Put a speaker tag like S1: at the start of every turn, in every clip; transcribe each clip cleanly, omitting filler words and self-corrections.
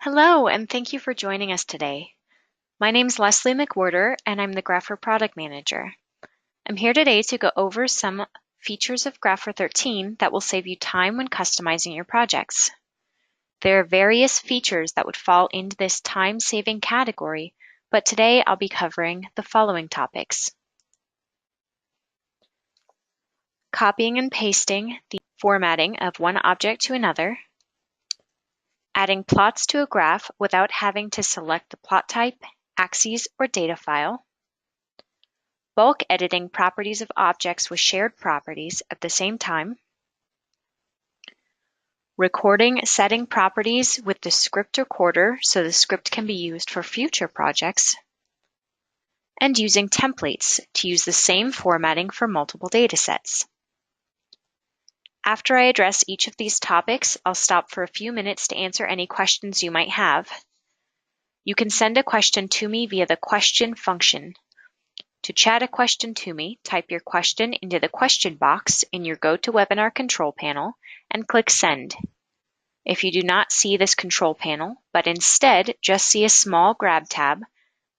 S1: Hello, and thank you for joining us today. My name's Leslie McWhorter, and I'm the Grapher Product Manager. I'm here today to go over some features of Grapher 13 that will save you time when customizing your projects. There are various features that would fall into this time-saving category, but today I'll be covering the following topics: copying and pasting the formatting of one object to another, adding plots to a graph without having to select the plot type, axes, or data file, bulk editing properties of objects with shared properties at the same time, recording setting properties with the script recorder so the script can be used for future projects, and using templates to use the same formatting for multiple datasets. After I address each of these topics, I'll stop for a few minutes to answer any questions you might have. You can send a question to me via the question function. To chat a question to me, type your question into the question box in your GoToWebinar control panel and click Send. If you do not see this control panel, but instead just see a small grab tab,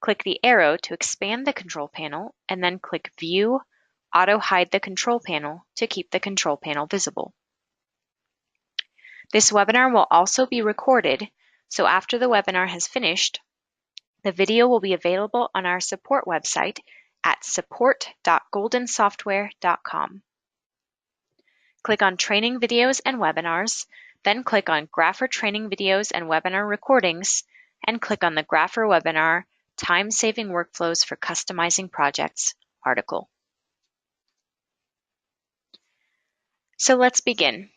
S1: click the arrow to expand the control panel and then click View, Auto Hide the control panel to keep the control panel visible. This webinar will also be recorded, so after the webinar has finished, the video will be available on our support website at support.goldensoftware.com. Click on Training Videos and Webinars, then click on Grapher Training Videos and Webinar Recordings, and click on the Grapher Webinar Time-Saving Workflows for Customizing Projects article. So let's begin.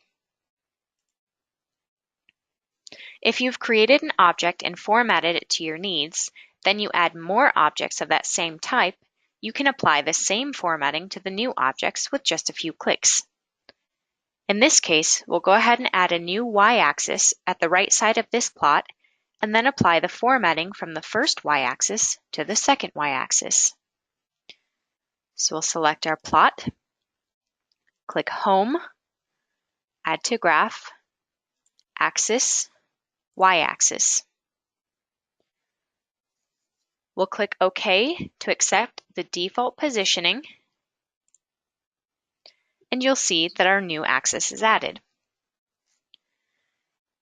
S1: If you've created an object and formatted it to your needs, then you add more objects of that same type, you can apply the same formatting to the new objects with just a few clicks. In this case, we'll go ahead and add a new y-axis at the right side of this plot, and then apply the formatting from the first y-axis to the second y-axis. So we'll select our plot, click Home, Add to Graph, Axis, Y-axis. We'll click OK to accept the default positioning, and you'll see that our new axis is added.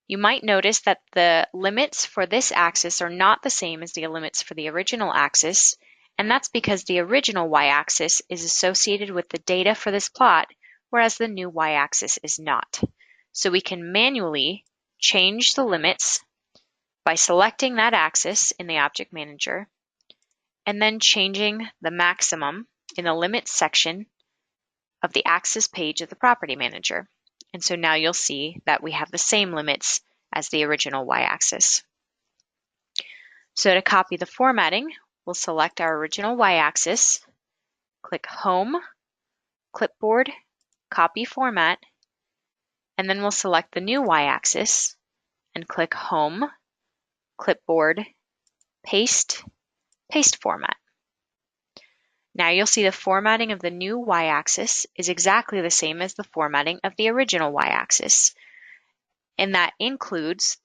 S1: You might notice that the limits for this axis are not the same as the limits for the original axis, and that's because the original y-axis is associated with the data for this plot, whereas the new y-axis is not. So we can manually change the limits by selecting that axis in the Object Manager, and then changing the maximum in the Limits section of the Axis page of the Property Manager. And so now you'll see that we have the same limits as the original y-axis. So to copy the formatting, we'll select our original y-axis, click Home, Clipboard, Copy Format, and then we'll select the new y-axis and click Home, Clipboard, Paste, Paste Format. Now you'll see the formatting of the new y-axis is exactly the same as the formatting of the original y-axis, and that includes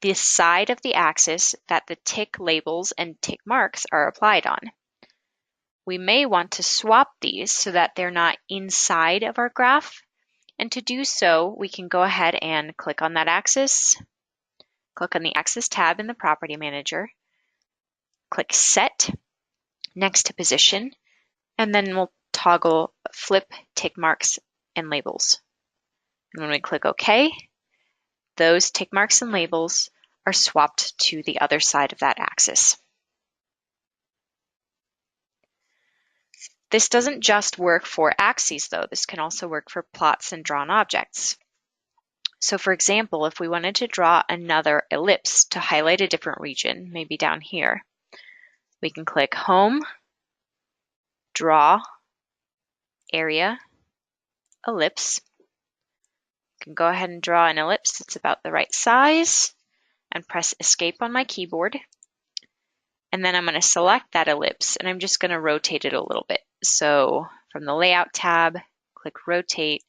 S1: the side of the axis that the tick labels and tick marks are applied on. We may want to swap these so that they're not inside of our graph, and to do so, we can go ahead and click on that axis, click on the Axis tab in the Property Manager, click Set, next to Position, and then we'll toggle Flip Tick Marks and Labels. And when we click OK, those tick marks and labels are swapped to the other side of that axis. This doesn't just work for axes, though. This can also work for plots and drawn objects. So for example, if we wanted to draw another ellipse to highlight a different region, maybe down here, we can click Home, Draw, Area, Ellipse. You can go ahead and draw an ellipse that's about the right size and press Escape on my keyboard. And then I'm going to select that ellipse and I'm just going to rotate it a little bit. So from the Layout tab, click Rotate,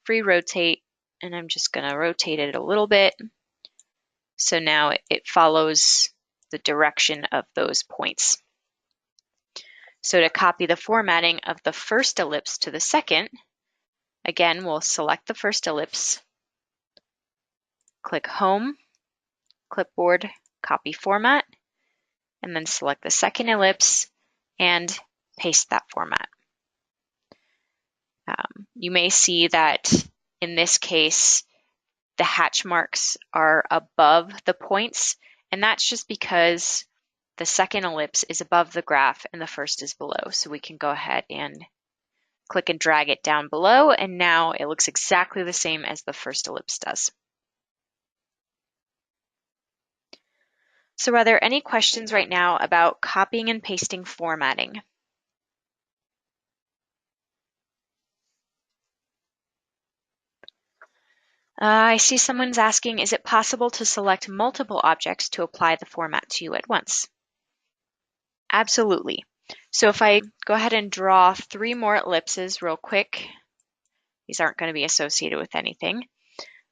S1: Free Rotate, and I'm just going to rotate it a little bit. So now it follows the direction of those points. So to copy the formatting of the first ellipse to the second, again, we'll select the first ellipse, click Home, Clipboard, Copy Format, and then select the second ellipse and paste that format. You may see that in this case, the hatch marks are above the points, and that's just because the second ellipse is above the graph and the first is below. So we can go ahead and click and drag it down below, and now it looks exactly the same as the first ellipse does. So are there any questions right now about copying and pasting formatting? I see someone's asking, is it possible to select multiple objects to apply the format to at once? Absolutely. So if I go ahead and draw 3 more ellipses real quick, these aren't going to be associated with anything.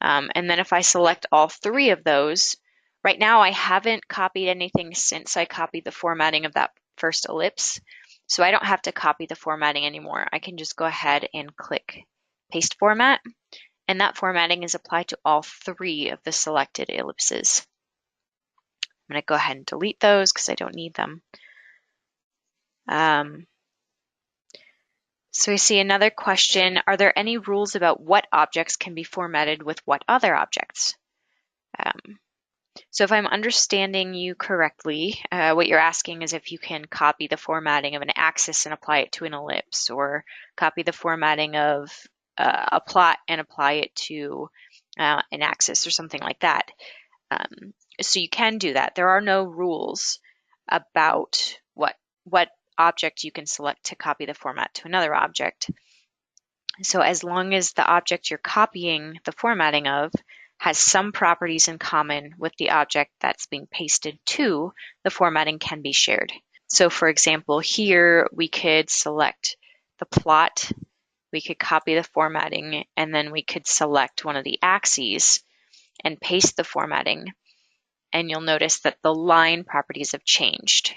S1: And then if I select all 3 of those, right now I haven't copied anything since I copied the formatting of that first ellipse. So I don't have to copy the formatting anymore. I can just go ahead and click Paste Format, and that formatting is applied to all 3 of the selected ellipses. I'm going to go ahead and delete those because I don't need them. So we see another question, are there any rules about what objects can be formatted with what other objects? So if I'm understanding you correctly, what you're asking is if you can copy the formatting of an axis and apply it to an ellipse, or copy the formatting of a plot and apply it to an axis or something like that. So you can do that. There are no rules about what object you can select to copy the format to another object. So as long as the object you're copying the formatting of has some properties in common with the object that's being pasted to, the formatting can be shared. So for example, here we could select the plot, we could copy the formatting, and then we could select one of the axes and paste the formatting. And you'll notice that the line properties have changed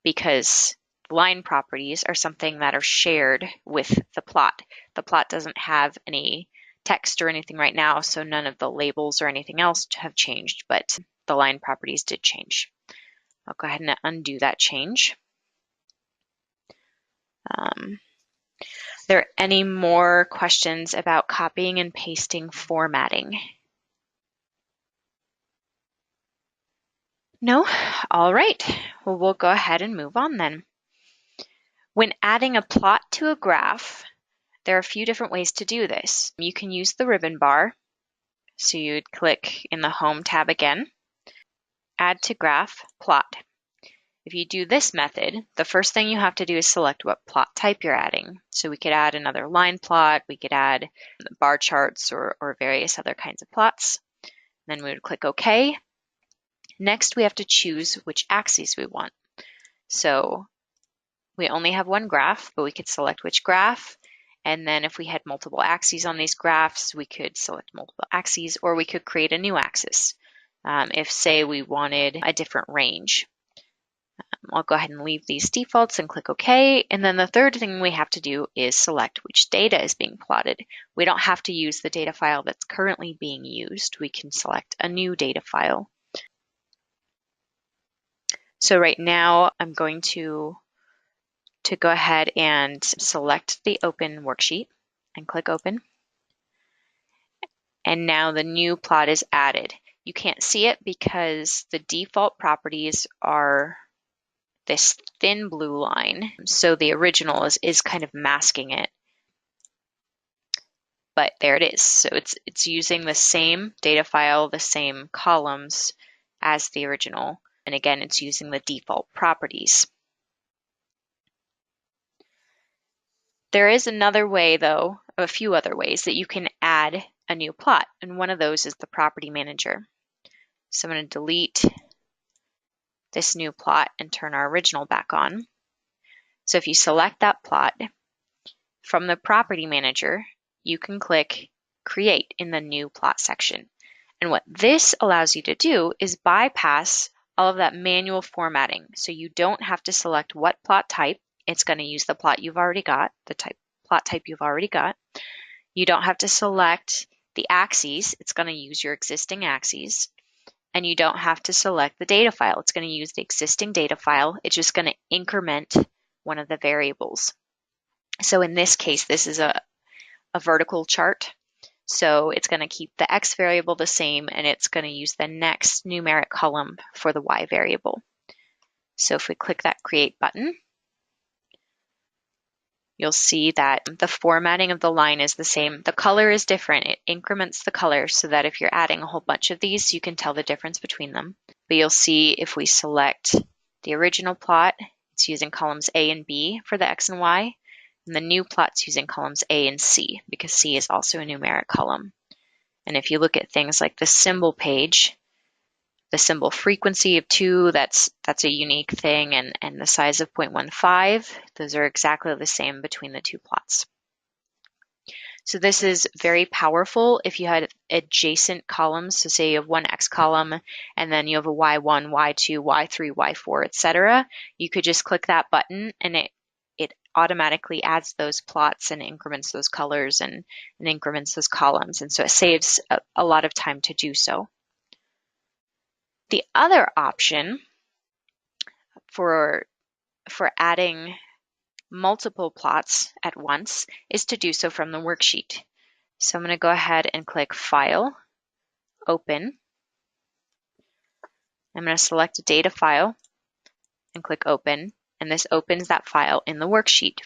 S1: because line properties are something that are shared with the plot. The plot doesn't have any text or anything right now, so none of the labels or anything else have changed, but the line properties did change. I'll go ahead and undo that change. Are there any more questions about copying and pasting formatting? No? All right. Well, we'll go ahead and move on then. When adding a plot to a graph, there are a few different ways to do this. You can use the ribbon bar. So you'd click in the Home tab again, Add to Graph, Plot. If you do this method, the first thing you have to do is select what plot type you're adding. So we could add another line plot, we could add bar charts or various other kinds of plots. Then we would click OK. Next, we have to choose which axes we want. So we only have one graph, but we could select which graph. And then if we had multiple axes on these graphs, we could select multiple axes, or we could create a new axis. If, say, we wanted a different range. I'll go ahead and leave these defaults and click OK. And then the third thing we have to do is select which data is being plotted. We don't have to use the data file that's currently being used. We can select a new data file. So right now, I'm going to go ahead and select the open worksheet and click open. And now the new plot is added. You can't see it because the default properties are this thin blue line. So the original is kind of masking it. But there it is. So it's using the same data file, the same columns as the original. And again, it's using the default properties. There is another way, though, a few other ways that you can add a new plot, and one of those is the property manager. So I'm going to delete this new plot and turn our original back on. So if you select that plot, from the property manager, you can click Create in the New Plot section. And what this allows you to do is bypass all of that manual formatting. So you don't have to select what plot type. It's going to use the plot you've already got, the plot type you've already got. You don't have to select the axes. It's going to use your existing axes. And you don't have to select the data file. It's going to use the existing data file. It's just going to increment one of the variables. So in this case, this is a vertical chart. So it's going to keep the x variable the same, and it's going to use the next numeric column for the y variable. So if we click that Create button, you'll see that the formatting of the line is the same. The color is different. It increments the color so that if you're adding a whole bunch of these, you can tell the difference between them. But you'll see if we select the original plot, it's using columns A and B for the x and y, and the new plot's using columns A and C because C is also a numeric column. And if you look at things like the symbol page, the symbol frequency of 2, that's a unique thing, and the size of 0.15, those are exactly the same between the two plots. So this is very powerful if you had adjacent columns. So say you have one X column and then you have a Y1, Y2, Y3, Y4, etc. You could just click that button and it automatically adds those plots and increments those colors and increments those columns. And so it saves a lot of time to do so. The other option for adding multiple plots at once is to do so from the worksheet. So I'm going to go ahead and click File, Open. I'm going to select a data file and click Open, and this opens that file in the worksheet.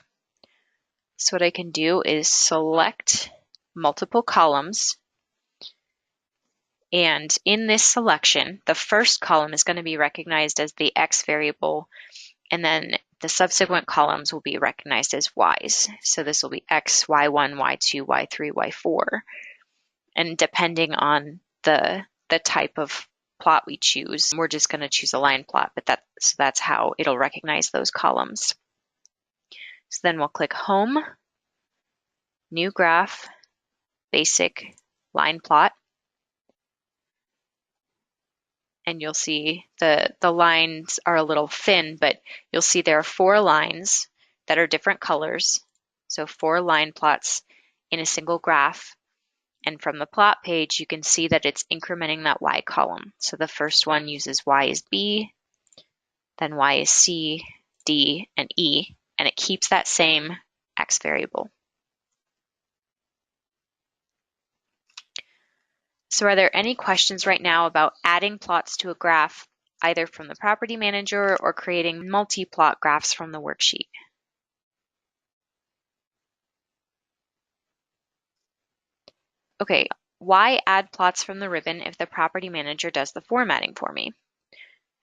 S1: So what I can do is select multiple columns, and in this selection, the first column is going to be recognized as the X variable, and then the subsequent columns will be recognized as Y's. So this will be X, Y1, Y2, Y3, Y4. And depending on the type of plot we choose, we're just going to choose a line plot, but that's how it'll recognize those columns. So then we'll click Home, New Graph, Basic, Line Plot. And you'll see the lines are a little thin, but you'll see there are 4 lines that are different colors. So 4 line plots in a single graph. And from the plot page, you can see that it's incrementing that Y column. So the first one uses Y is B, then Y is C, D, and E, and it keeps that same X variable. So are there any questions right now about adding plots to a graph, either from the property manager or creating multi-plot graphs from the worksheet? Okay, why add plots from the ribbon if the property manager does the formatting for me?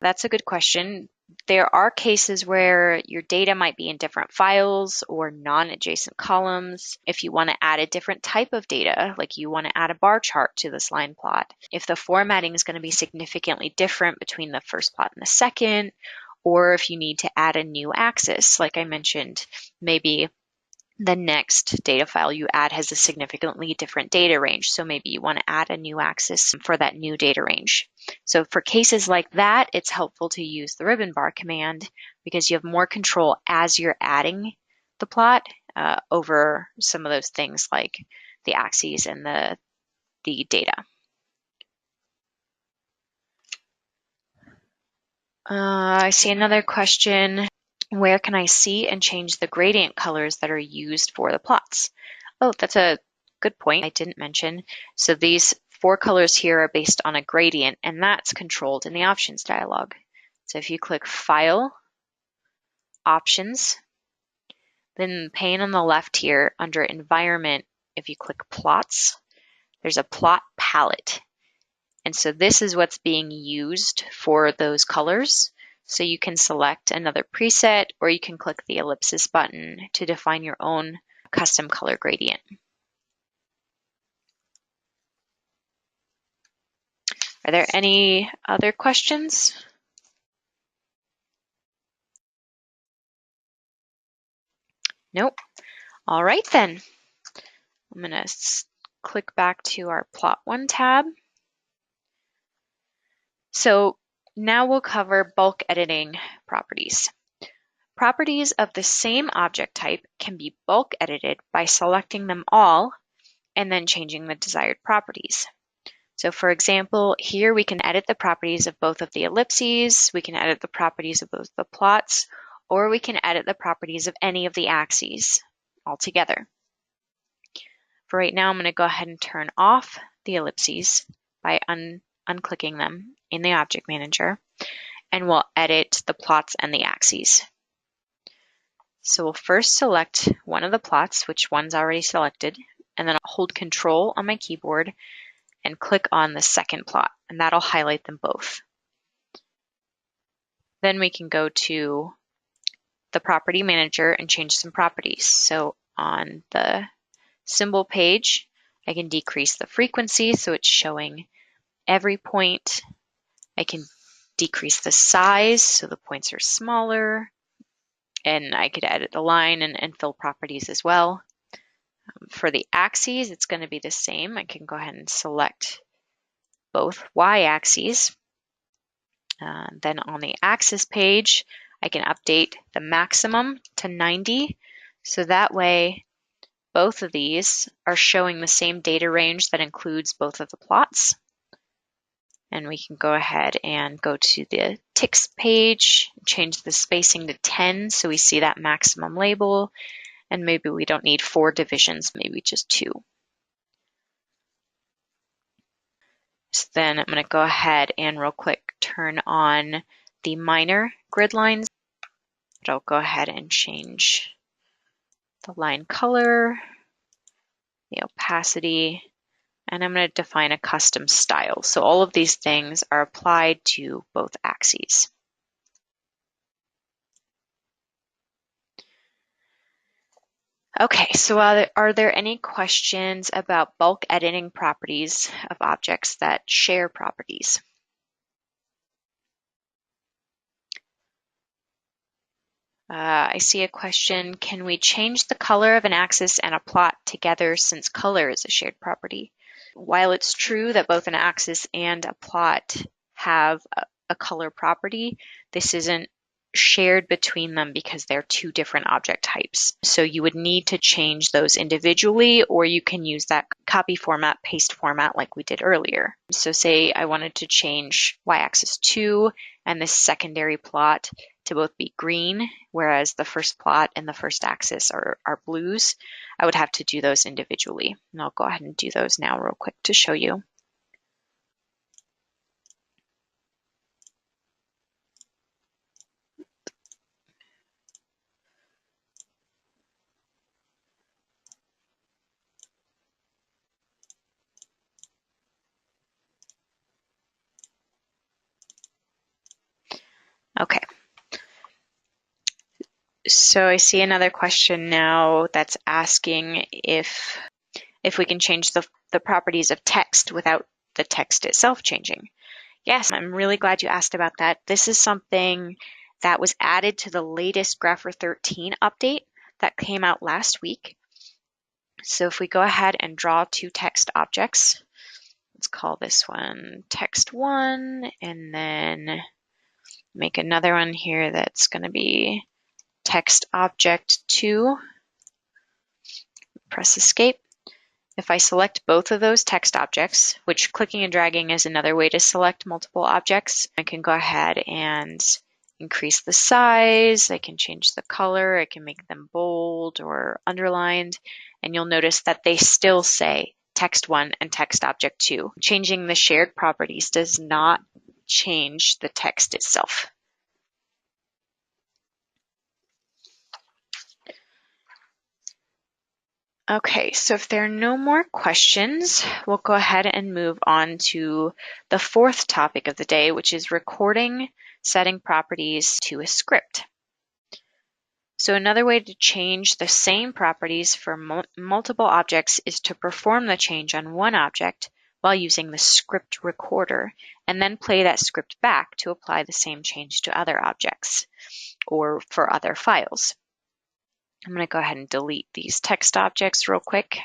S1: That's a good question. There are cases where your data might be in different files or non-adjacent columns. If you want to add a different type of data, like you want to add a bar chart to this line plot, if the formatting is going to be significantly different between the first plot and the second, or if you need to add a new axis, like I mentioned, maybe the next data file you add has a significantly different data range. So maybe you want to add a new axis for that new data range. So for cases like that, it's helpful to use the ribbon bar command because you have more control as you're adding the plot over some of those things like the axes and the data. I see another question. Where can I see and change the gradient colors that are used for the plots? Oh, that's a good point I didn't mention. So these 4 colors here are based on a gradient, and that's controlled in the Options dialog. So if you click File, Options, then the pane on the left here under Environment, if you click Plots, there's a plot palette. And so this is what's being used for those colors. So you can select another preset, or you can click the ellipsis button to define your own custom color gradient. Are there any other questions? Nope. All right then. I'm going to click back to our Plot 1 tab. So now we'll cover bulk editing properties. Properties of the same object type can be bulk edited by selecting them all and then changing the desired properties. So for example, here we can edit the properties of both of the ellipses, we can edit the properties of both the plots, or we can edit the properties of any of the axes altogether. For right now, I'm going to go ahead and turn off the ellipses by unclicking them in the Object Manager, and we'll edit the plots and the axes. So we'll first select one of the plots, which one's already selected, and then I'll hold Control on my keyboard and click on the second plot, and that'll highlight them both. Then we can go to the Property Manager and change some properties. So on the symbol page, I can decrease the frequency so it's showing every point. I can decrease the size so the points are smaller, and I could edit the line and fill properties as well. For the axes, it's going to be the same. I can go ahead and select both y-axes. Then on the axis page, I can update the maximum to 90. So that way, both of these are showing the same data range that includes both of the plots. And we can go ahead and go to the ticks page, change the spacing to 10 so we see that maximum label. And maybe we don't need 4 divisions, maybe just 2. So then I'm going to go ahead and real quick turn on the minor grid lines. But I'll go ahead and change the line color, the opacity, and I'm going to define a custom style. So all of these things are applied to both axes. Okay, so are there any questions about bulk editing properties of objects that share properties? I see a question, can we change the color of an axis and a plot together since color is a shared property? While it's true that both an axis and a plot have a color property, this isn't shared between them because they're 2 different object types. So you would need to change those individually, or you can use that copy format, paste format like we did earlier. So say I wanted to change y-axis 2 and this secondary plot to both be green, whereas the first plot and the first axis are blues. I would have to do those individually. And I'll go ahead and do those now real quick to show you. Okay. So I see another question now that's asking if we can change the properties of text without the text itself changing. Yes, I'm really glad you asked about that. This is something that was added to the latest Grapher 13 update that came out last week. So if we go ahead and draw 2 text objects, let's call this one text 1, and then make another one here that's going to be text object 2. Press escape. If I select both of those text objects, which clicking and dragging is another way to select multiple objects, I can go ahead and increase the size, I can change the color, I can make them bold or underlined, and you'll notice that they still say text 1 and text object 2. Changing the shared properties does not change the text itself. Okay, so if there are no more questions, we'll go ahead and move on to the 4th topic of the day, which is recording setting properties to a script. So another way to change the same properties for multiple objects is to perform the change on one object while using the script recorder, and then play that script back to apply the same change to other objects or for other files. I'm going to go ahead and delete these text objects real quick.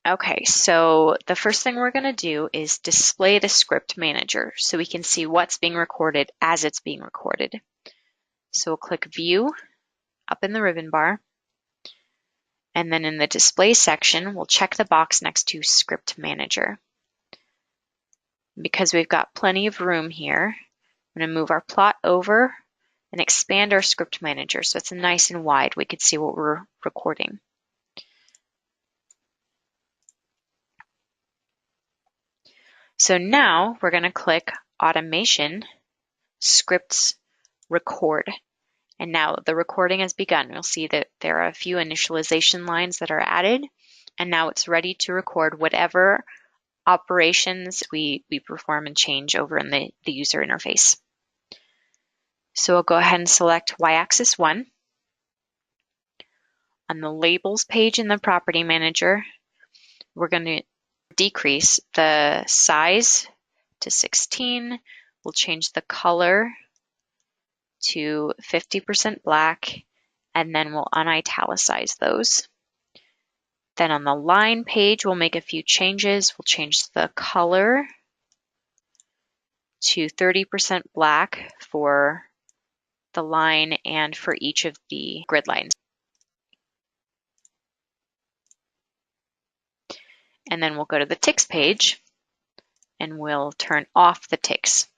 S1: Okay, so the first thing we're going to do is display the script manager so we can see what's being recorded as it's being recorded. So we'll click View up in the ribbon bar, and then in the Display section, we'll check the box next to Script Manager. Because we've got plenty of room here, I'm going to move our plot over and expand our Script Manager so it's nice and wide. We could see what we're recording. So now we're going to click Automation, Scripts, Record. And now the recording has begun. You'll see that there are a few initialization lines that are added, and now it's ready to record whatever operations we perform and change over in the user interface. So we'll go ahead and select y-axis 1. On the Labels page in the Property Manager, we're going to decrease the size to 16. We'll change the color to 50% black, and then we'll unitalicize those. Then on the line page, we'll make a few changes. We'll change the color to 30% black for the line and for each of the grid lines. And then we'll go to the ticks page and we'll turn off the ticks.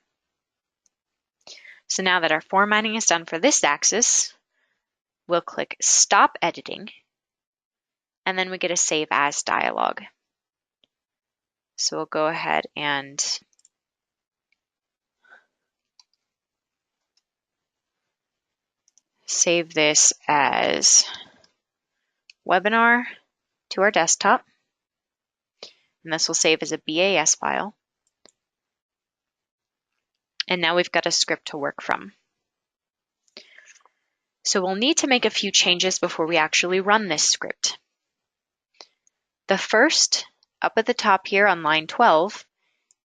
S1: So now that our formatting is done for this axis, we'll click Stop Editing, and then we get a Save As dialog. So we'll go ahead and save this as webinar to our desktop. And this will save as a BAS file. And now we've got a script to work from. So we'll need to make a few changes before we actually run this script. The first, up at the top here on line 12,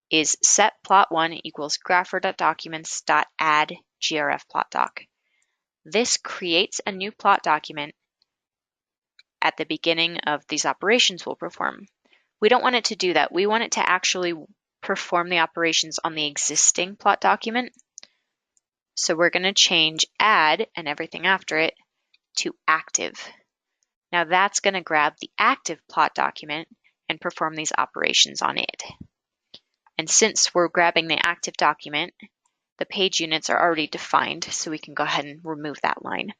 S1: is set plot1 equals grapher.documents.add grf plot doc. This creates a new plot document at the beginning of these operations we'll perform. We don't want it to do that. We want it to actually perform the operations on the existing plot document. So we're going to change add and everything after it to active. Now that's going to grab the active plot document and perform these operations on it. And since we're grabbing the active document, the page units are already defined, so we can go ahead and remove that line.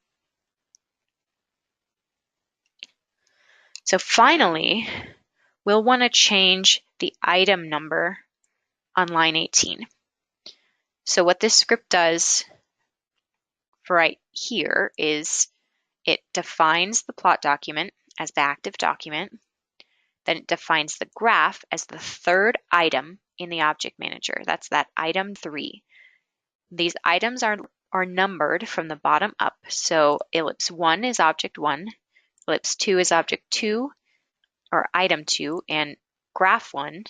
S1: So finally, we'll want to change the item number on line 18. So what this script does for right here is it defines the plot document as the active document, then it defines the graph as the third item in the object manager. That's that item 3. These items are numbered from the bottom up. So ellipse 1 is object 1, ellipse 2 is object 2, or item 2, and graph 1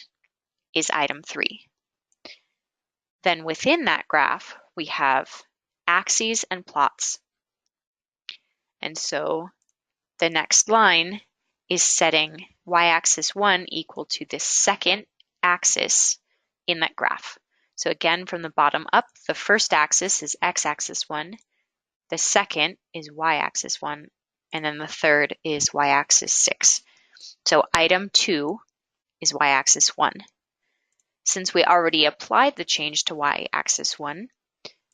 S1: is item 3. Then within that graph, we have axes and plots. And so the next line is setting y-axis 1 equal to the second axis in that graph. So again, from the bottom up, the first axis is x-axis 1, the second is y-axis 1, and then the third is y-axis 6. So item 2 is y-axis 1. Since we already applied the change to y-axis 1,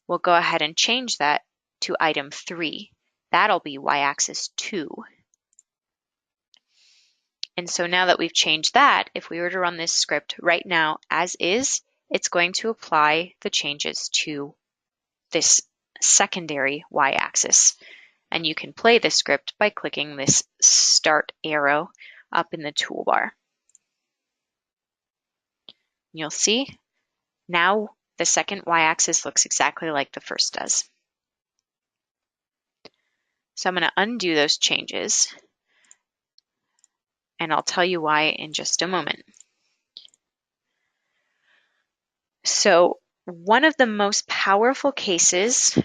S1: we'll go ahead and change that to item 3. That'll be y-axis 2. And so now that we've changed that, if we were to run this script right now as is, it's going to apply the changes to this secondary y-axis. And you can play this script by clicking this start arrow up in the toolbar. You'll see now the second y-axis looks exactly like the first does. So I'm going to undo those changes, and I'll tell you why in just a moment. So one of the most powerful cases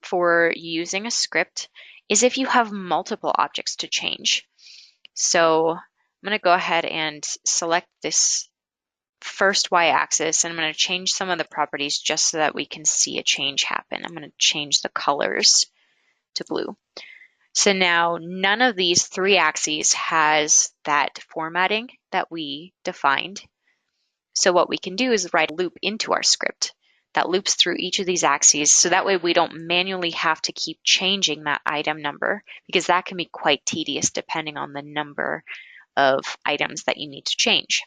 S1: for using a script is if you have multiple objects to change. So I'm going to go ahead and select this first y-axis, and I'm going to change some of the properties just so that we can see a change happen. I'm going to change the colors to blue. So now none of these three axes has that formatting that we defined. So what we can do is write a loop into our script that loops through each of these axes, so that way we don't manually have to keep changing that item number, because that can be quite tedious depending on the number of items that you need to change.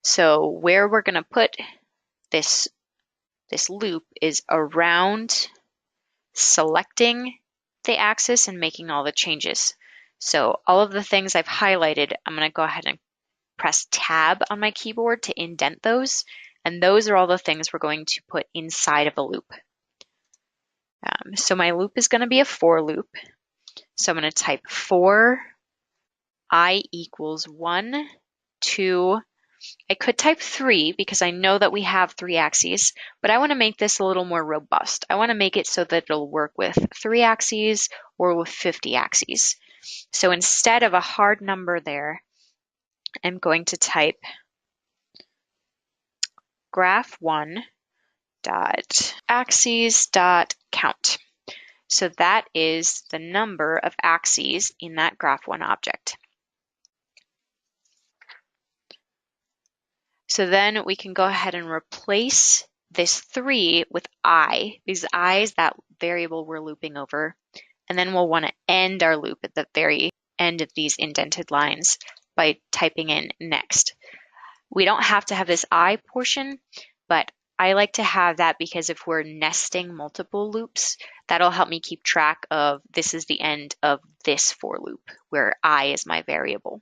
S1: So where we're going to put this loop is around selecting the axis and making all the changes. So all of the things I've highlighted, I'm going to go ahead and press Tab on my keyboard to indent those. And those are all the things we're going to put inside of a loop. So my loop is going to be a for loop. So I'm going to type for I equals 1, 2. I could type 3 because I know that we have 3 axes, but I want to make this a little more robust. I want to make it so that it'll work with 3 axes or with 50 axes. So instead of a hard number there, I'm going to type graph1 dot axes dot count. So that is the number of axes in that graph1 object. So then we can go ahead and replace this 3 with I. These I is that variable we're looping over. And then we'll want to end our loop at the very end of these indented lines by typing in next. We don't have to have this I portion, but I like to have that because if we're nesting multiple loops, that'll help me keep track of this is the end of this for loop, where I is my variable.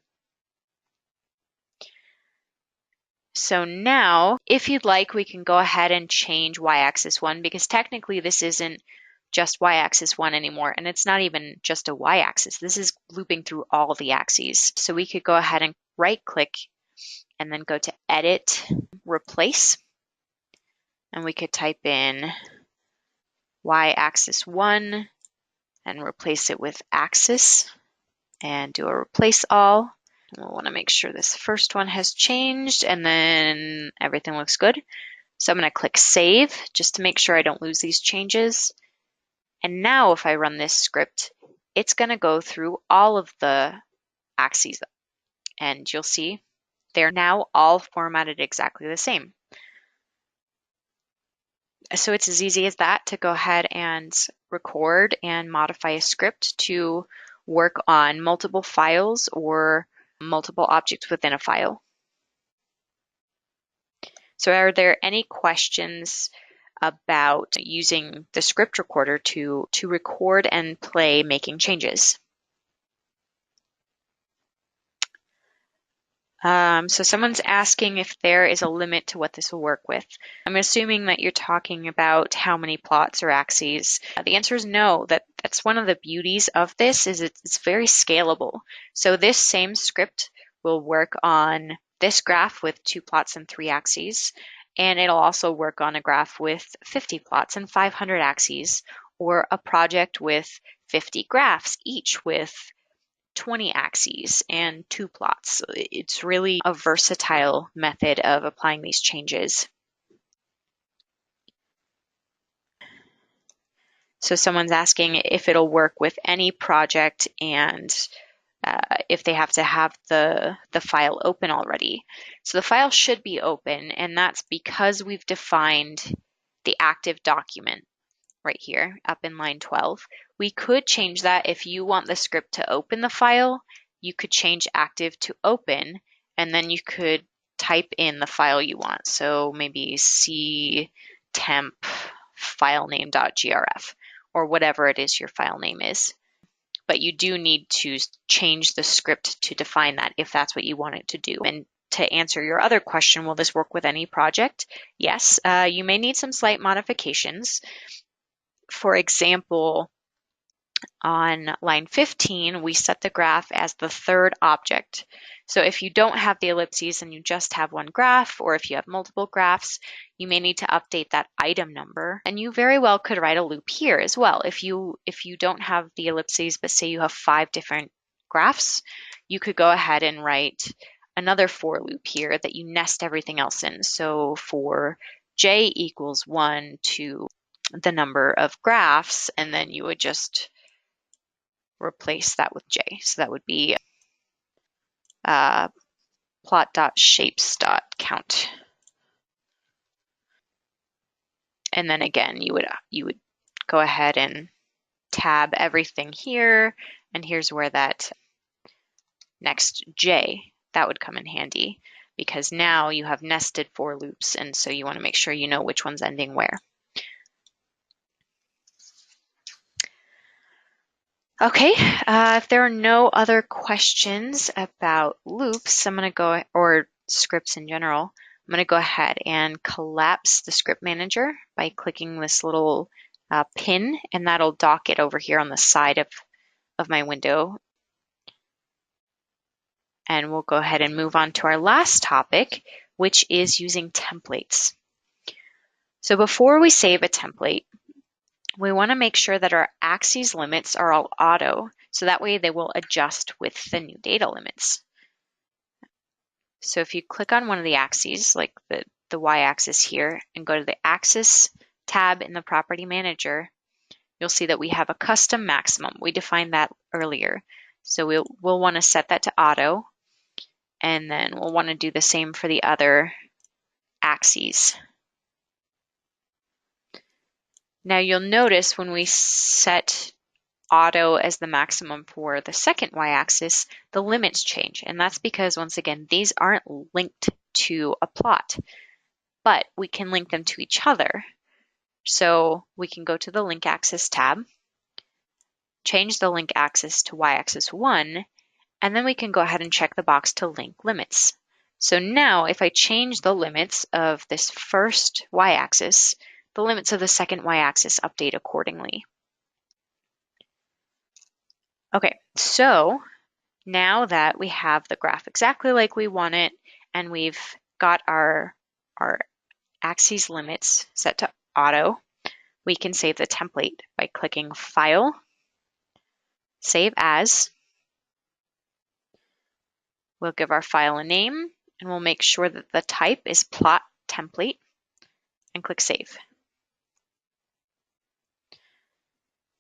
S1: So now, if you'd like, we can go ahead and change y-axis 1, because technically this isn't just y-axis 1 anymore, and it's not even just a y-axis. This is looping through all the axes. So we could go ahead and right-click and then go to Edit, Replace, and we could type in y-axis 1 and replace it with axis and do a replace all. We'll want to make sure this first one has changed and then everything looks good. So I'm going to click Save just to make sure I don't lose these changes. And now if I run this script, it's going to go through all of the axes, and you'll see they're now all formatted exactly the same. So it's as easy as that to go ahead and record and modify a script to work on multiple files or multiple objects within a file. So are there any questions about using the script recorder to record and play making changes? So someone's asking if there is a limit to what this will work with. I'm assuming that you're talking about how many plots or axes. The answer is no. That's one of the beauties of this, is it's very scalable. So this same script will work on this graph with 2 plots and 3 axes, and it'll also work on a graph with 50 plots and 500 axes, or a project with 50 graphs, each with 20 axes and 2 plots. It's really a versatile method of applying these changes. So someone's asking if it'll work with any project and if they have to have the file open already. So the file should be open, and that's because we've defined the active document right here up in line 12. We could change that. If you want the script to open the file, you could change active to open, and then you could type in the file you want. So maybe ctemp filename.grf or whatever it is your file name is. But you do need to change the script to define that if that's what you want it to do. And to answer your other question, will this work with any project? Yes, you may need some slight modifications. For example, on line 15, we set the graph as the third object. So if you don't have the ellipses and you just have one graph, or if you have multiple graphs, you may need to update that item number. And you very well could write a loop here as well. If you don't have the ellipses, but say you have 5 different graphs, you could go ahead and write another for loop here that you nest everything else in. So for j equals 1 to the number of graphs, and then you would just replace that with j. So that would be plot.shapes.count. And then again, you would go ahead and tab everything here, and here's where that next j, that would come in handy, because now you have nested for loops, and so you want to make sure you know which one's ending where. Okay, if there are no other questions about loops, I'm going to go, or scripts in general, I'm going to go ahead and collapse the script manager by clicking this little pin, and that'll dock it over here on the side of my window. And we'll go ahead and move on to our last topic, which is using templates. So before we save a template, we want to make sure that our axes limits are all auto, so that way they will adjust with the new data limits. So if you click on one of the axes, like the y-axis here, and go to the axis tab in the property manager, you'll see that we have a custom maximum. We defined that earlier. So we'll want to set that to auto, and then we'll want to do the same for the other axes. Now you'll notice when we set auto as the maximum for the second y-axis, the limits change. And that's because, once again, these aren't linked to a plot, but we can link them to each other. So we can go to the link axis tab, change the link axis to y-axis 1, and then we can go ahead and check the box to link limits. So now if I change the limits of this first y-axis, the limits of the second y-axis update accordingly. Okay, so now that we have the graph exactly like we want it, and we've got our axes limits set to auto, we can save the template by clicking File, Save As. We'll give our file a name, and we'll make sure that the type is plot template, and click Save.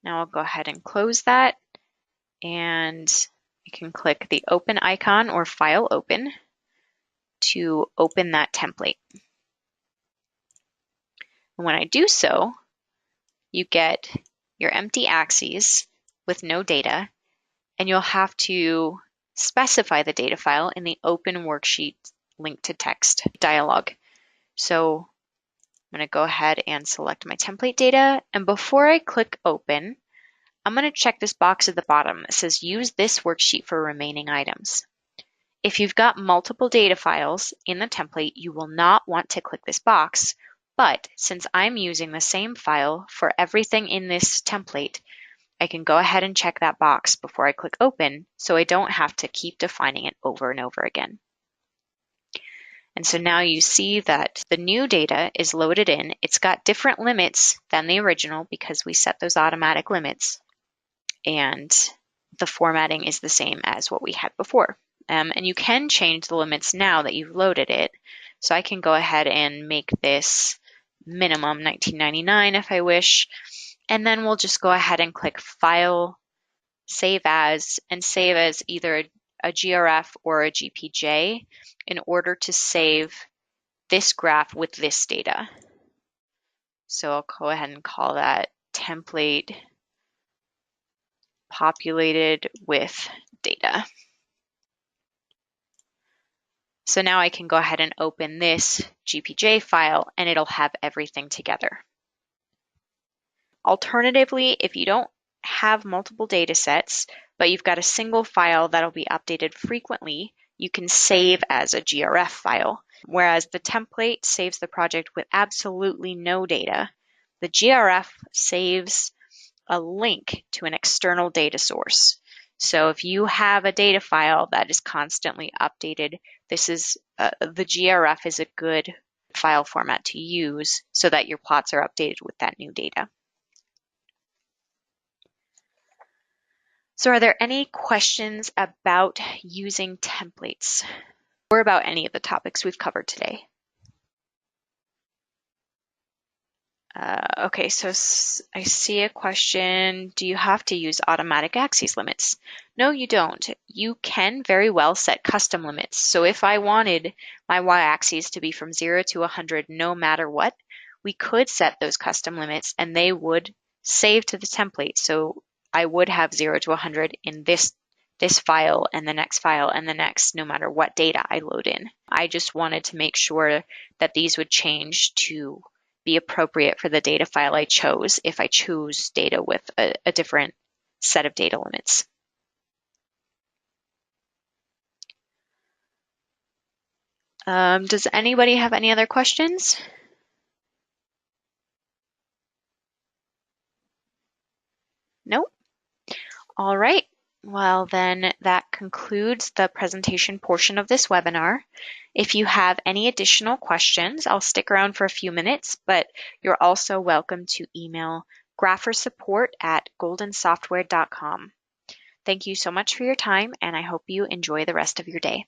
S1: Now I'll go ahead and close that, and you can click the Open icon or File Open to open that template. And when I do so, you get your empty axes with no data, and you'll have to specify the data file in the Open Worksheet Link to Text dialog. So I'm going to go ahead and select my template data, and before I click Open, I'm going to check this box at the bottom that says Use this worksheet for remaining items. If you've got multiple data files in the template, you will not want to click this box, but since I'm using the same file for everything in this template, I can go ahead and check that box before I click Open, so I don't have to keep defining it over and over again. And so now you see that the new data is loaded in. It's got different limits than the original because we set those automatic limits, and the formatting is the same as what we had before. And you can change the limits now that you've loaded it. So I can go ahead and make this minimum $19.99 if I wish. And then we'll just go ahead and click File, Save As, and save as either a GRF or a GPJ in order to save this graph with this data. So I'll go ahead and call that template populated with data. So now I can go ahead and open this GPJ file, and it'll have everything together. Alternatively, if you don't have multiple data sets, but you've got a single file that'll be updated frequently, you can save as a GRF file. Whereas the template saves the project with absolutely no data, the GRF saves a link to an external data source. So if you have a data file that is constantly updated, this is the GRF is a good file format to use so that your plots are updated with that new data. So are there any questions about using templates or about any of the topics we've covered today? Okay, so I see a question. Do you have to use automatic axis limits? No, you don't. You can very well set custom limits. So if I wanted my y-axis to be from 0 to 100 no matter what, we could set those custom limits and they would save to the template. So I would have 0 to 100 in this file and the next file and the next, no matter what data I load in. I just wanted to make sure that these would change to be appropriate for the data file I chose if I choose data with a different set of data limits. Does anybody have any other questions? Nope. All right. Well, then that concludes the presentation portion of this webinar. If you have any additional questions, I'll stick around for a few minutes, but you're also welcome to email graphersupport@goldensoftware.com. Thank you so much for your time, and I hope you enjoy the rest of your day.